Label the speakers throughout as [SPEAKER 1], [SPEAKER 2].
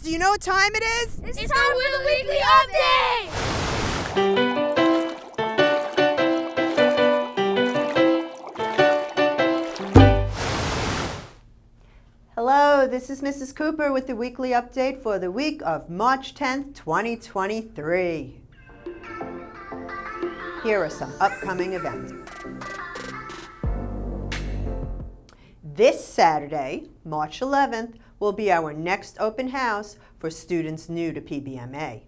[SPEAKER 1] do you know what time it is?
[SPEAKER 2] It's time for the weekly update!
[SPEAKER 1] Hello, this is Mrs. Cooper with the weekly update for the week of March 10th, 2023. Here are some upcoming events. This Saturday, March 11th, will be our next open house for students new to PBMA.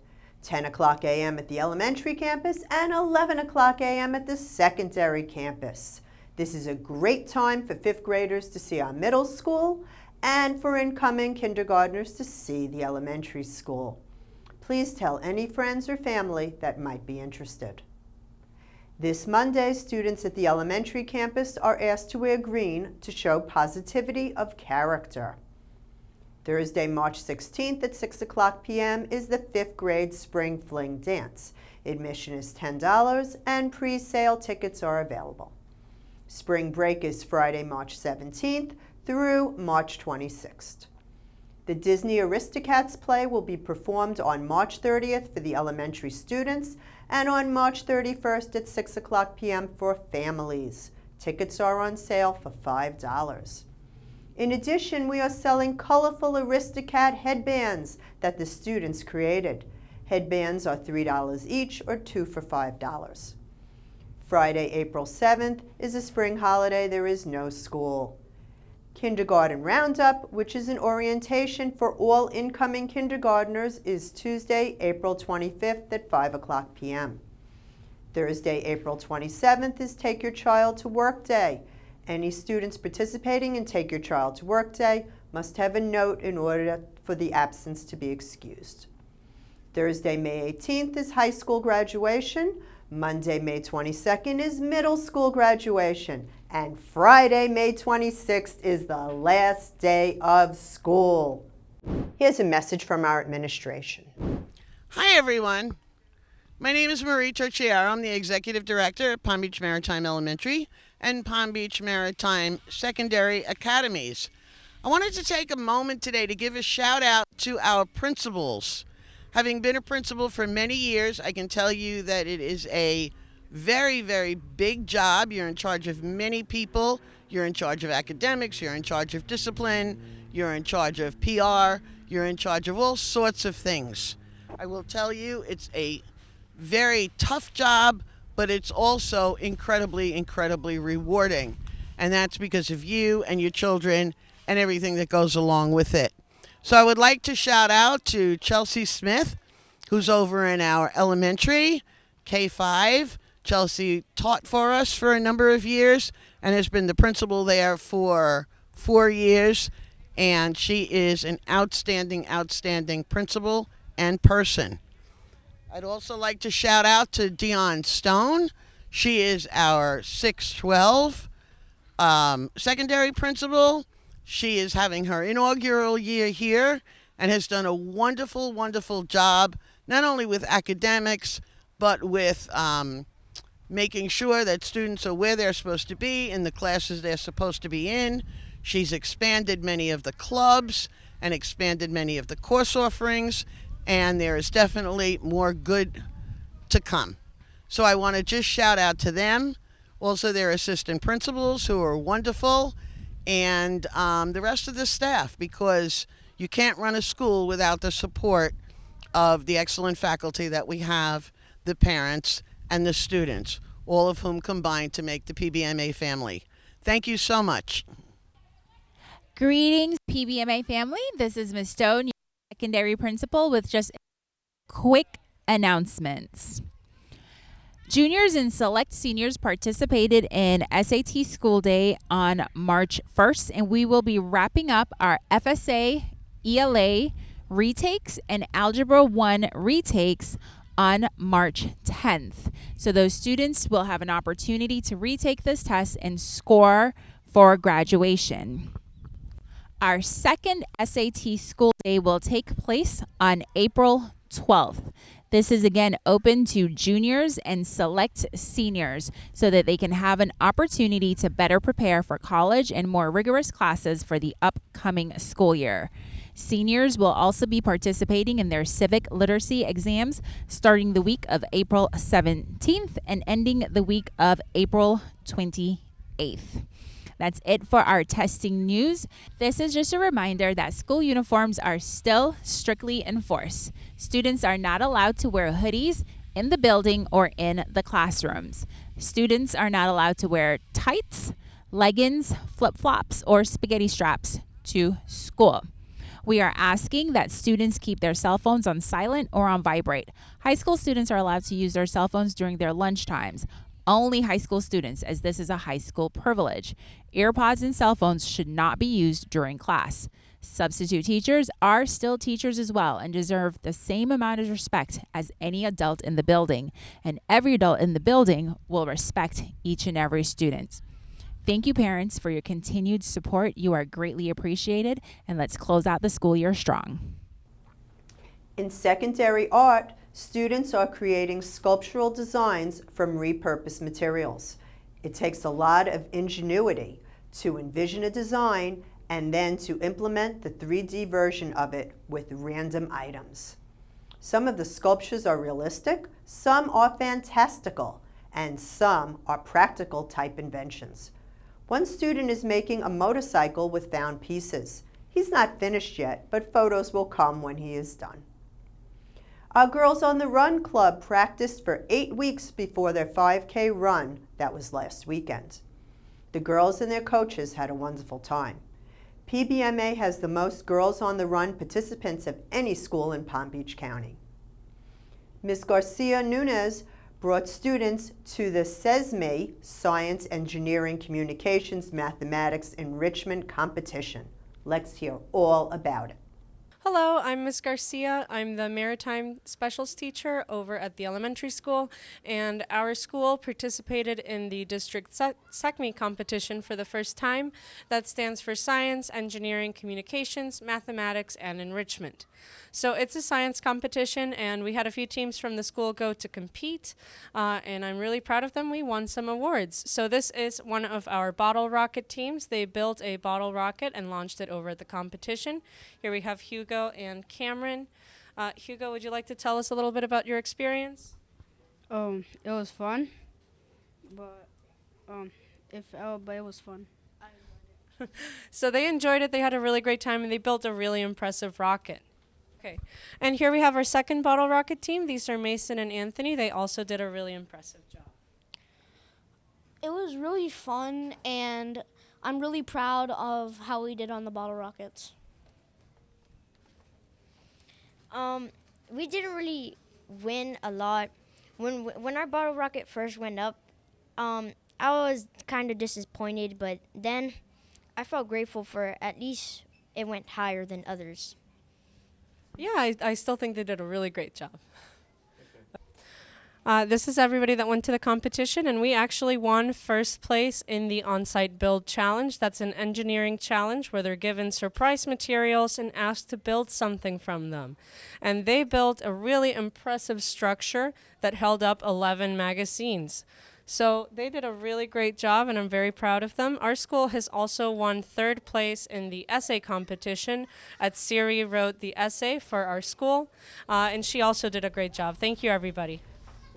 [SPEAKER 1] 10 o'clock a.m. at the elementary campus and 11 o'clock a.m. at the secondary campus. This is a great time for fifth graders to see our middle school and for incoming kindergartners to see the elementary school. Please tell any friends or family that might be interested. This Monday, students at the elementary campus are asked to wear green to show positivity of character. Thursday, March 16th at 6 o'clock p.m. is the 5th grade Spring Fling Dance. Admission is $10 and pre-sale tickets are available. Spring break is Friday, March 17th through March 26th. The Disney Aristocats play will be performed on March 30th for the elementary students and on March 31st at 6 o'clock p.m. for families. Tickets are on sale for $5. In addition, we are selling colorful Aristocat headbands that the students created. Headbands are $3 each or 2 for $5. Friday, April 7th is a spring holiday. There is no school. Kindergarten Roundup, which is an orientation for all incoming kindergartners, is Tuesday, April 25th at 5 o'clock p.m. Thursday, April 27th is Take Your Child to Work Day. Any students participating in Take Your Child to Work Day must have a note in order for the absence to be excused. Thursday, May 18th is high school graduation. Monday, May 22nd is middle school graduation. And Friday, May 26th is the last day of school. Here's a message from our administration.
[SPEAKER 3] Hi, everyone. My name is Marie Torchiaro. I'm the Executive Director at Palm Beach Maritime Elementary and Palm Beach Maritime Secondary Academies. I wanted to take a moment today to give a shout out to our principals. Having been a principal for many years, I can tell you that it is a very, very big job. You're in charge of many people. You're in charge of academics. You're in charge of discipline. You're in charge of PR. You're in charge of all sorts of things. I will tell you it's a very tough job, but it's also incredibly, incredibly rewarding. And that's because of you and your children and everything that goes along with it. So I would like to shout out to Chelsea Smith, who's over in our elementary, K-5. Chelsea taught for us for a number of years and has been the principal there for 4 years. And she is an outstanding, outstanding principal and person. I'd also like to shout out to Dion Stone. She is our 612 secondary principal. She is having her inaugural year here and has done a wonderful, wonderful job, not only with academics, but with making sure that students are where they're supposed to be in the classes they're supposed to be in. She's expanded many of the clubs and expanded many of the course offerings, and there is definitely more good to come. So I want to just shout out to them, also their assistant principals who are wonderful, and the rest of the staff, because you can't run a school without the support of the excellent faculty that we have, the parents, and the students, all of whom combine to make the PBMA family. Thank you so much.
[SPEAKER 4] Greetings, PBMA family. This is Ms. Stone, your secondary principal, with just quick announcements. Juniors and select seniors participated in SAT School Day on March 1st, and we will be wrapping up our FSA, ELA retakes and Algebra 1 retakes on March 10th. So those students will have an opportunity to retake this test and score for graduation. Our second SAT School Day will take place on April 12th. This is again open to juniors and select seniors so that they can have an opportunity to better prepare for college and more rigorous classes for the upcoming school year. Seniors will also be participating in their civic literacy exams starting the week of April 17th and ending the week of April 28th. That's it for our testing news. This is just a reminder that school uniforms are still strictly enforced. Students are not allowed to wear hoodies in the building or in the classrooms. Students are not allowed to wear tights, leggings, flip-flops, or spaghetti straps to school. We are asking that students keep their cell phones on silent or on vibrate. High school students are allowed to use their cell phones during their lunch times. Only high school students, as this is a high school privilege. Earpods and cell phones should not be used during class. Substitute teachers are still teachers as well and deserve the same amount of respect as any adult in the building. And every adult in the building will respect each and every student. Thank you, parents, for your continued support. You are greatly appreciated. And let's close out the school year strong.
[SPEAKER 1] In secondary art, students are creating sculptural designs from repurposed materials. It takes a lot of ingenuity to envision a design and then to implement the 3D version of it with random items. Some of the sculptures are realistic, some are fantastical, and some are practical type inventions. One student is making a motorcycle with found pieces. He's not finished yet, but photos will come when he is done. Our Girls on the Run Club practiced for 8 weeks before their 5K run that was last weekend. The girls and their coaches had a wonderful time. PBMA has the most Girls on the Run participants of any school in Palm Beach County. Ms. Garcia Nunez brought students to the SESME Science, Engineering, Communications, Mathematics Enrichment Competition. Let's hear all about it.
[SPEAKER 2] Hello, I'm Ms. Garcia. I'm the Maritime Specials teacher over at the elementary school, and our school participated in the district SECME competition for the first time. That stands for Science, Engineering, Communications, Mathematics, and Enrichment. So it's a science competition, and we had a few teams from the school go to compete, and I'm really proud of them. We won some awards. So this is one of our bottle rocket teams. They built a bottle rocket and launched it over at the competition. Here we have Hugo and Cameron. Hugo, would you like to tell us a little bit about your experience?
[SPEAKER 5] It was fun, but it was fun.
[SPEAKER 2] So they enjoyed it. They had a really great time, and they built a really impressive rocket. Okay, and here we have our second bottle rocket team. These are Mason and Anthony. They also did a really impressive job.
[SPEAKER 6] It was really fun, and I'm really proud of how we did on the bottle rockets.
[SPEAKER 7] We didn't really win a lot. When our bottle rocket first went up, I was kind of disappointed, but then I felt grateful for at least it went higher than others.
[SPEAKER 2] Yeah, I still think they did a really great job. This is everybody that went to the competition, and we actually won first place in the on-site build challenge. That's an engineering challenge where they're given surprise materials and asked to build something from them. And they built a really impressive structure that held up 11 magazines. So they did a really great job, and I'm very proud of them. Our school has also won third place in the essay competition. Siri wrote the essay for our school, and she also did a great job. Thank you, everybody.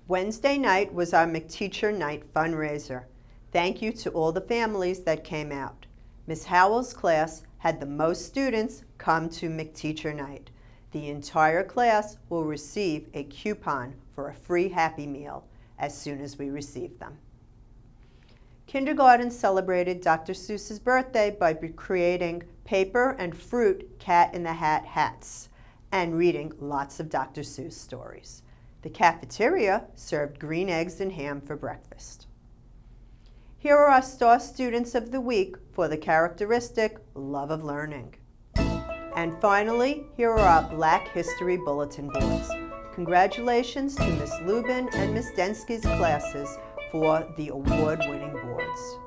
[SPEAKER 1] Wednesday night was our McTeacher Night fundraiser. Thank you to all the families that came out. Ms. Howell's class had the most students come to McTeacher Night. The entire class will receive a coupon for a free Happy Meal as soon as we receive them. Kindergarten celebrated Dr. Seuss's birthday by creating paper and fruit Cat in the Hat hats and reading lots of Dr. Seuss stories. The cafeteria served green eggs and ham for breakfast. Here are our star students of the week for the characteristic love of learning. And finally, here are our Black History Bulletin boards. Congratulations to Ms. Lubin and Ms. Densky's classes for the award-winning boards.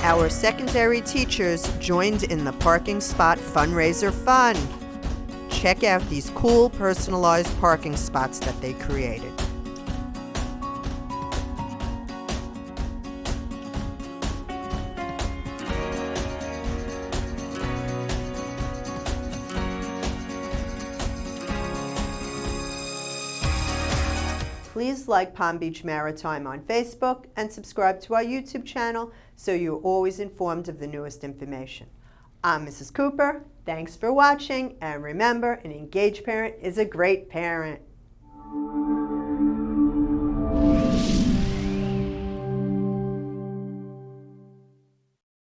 [SPEAKER 1] Our secondary teachers joined in the parking spot fundraiser fun. Check out these cool personalized parking spots that they created. Please like Palm Beach Maritime on Facebook and subscribe to our YouTube channel so you're always informed of the newest information. I'm Mrs. Cooper. Thanks for watching, and remember, an engaged parent is a great parent.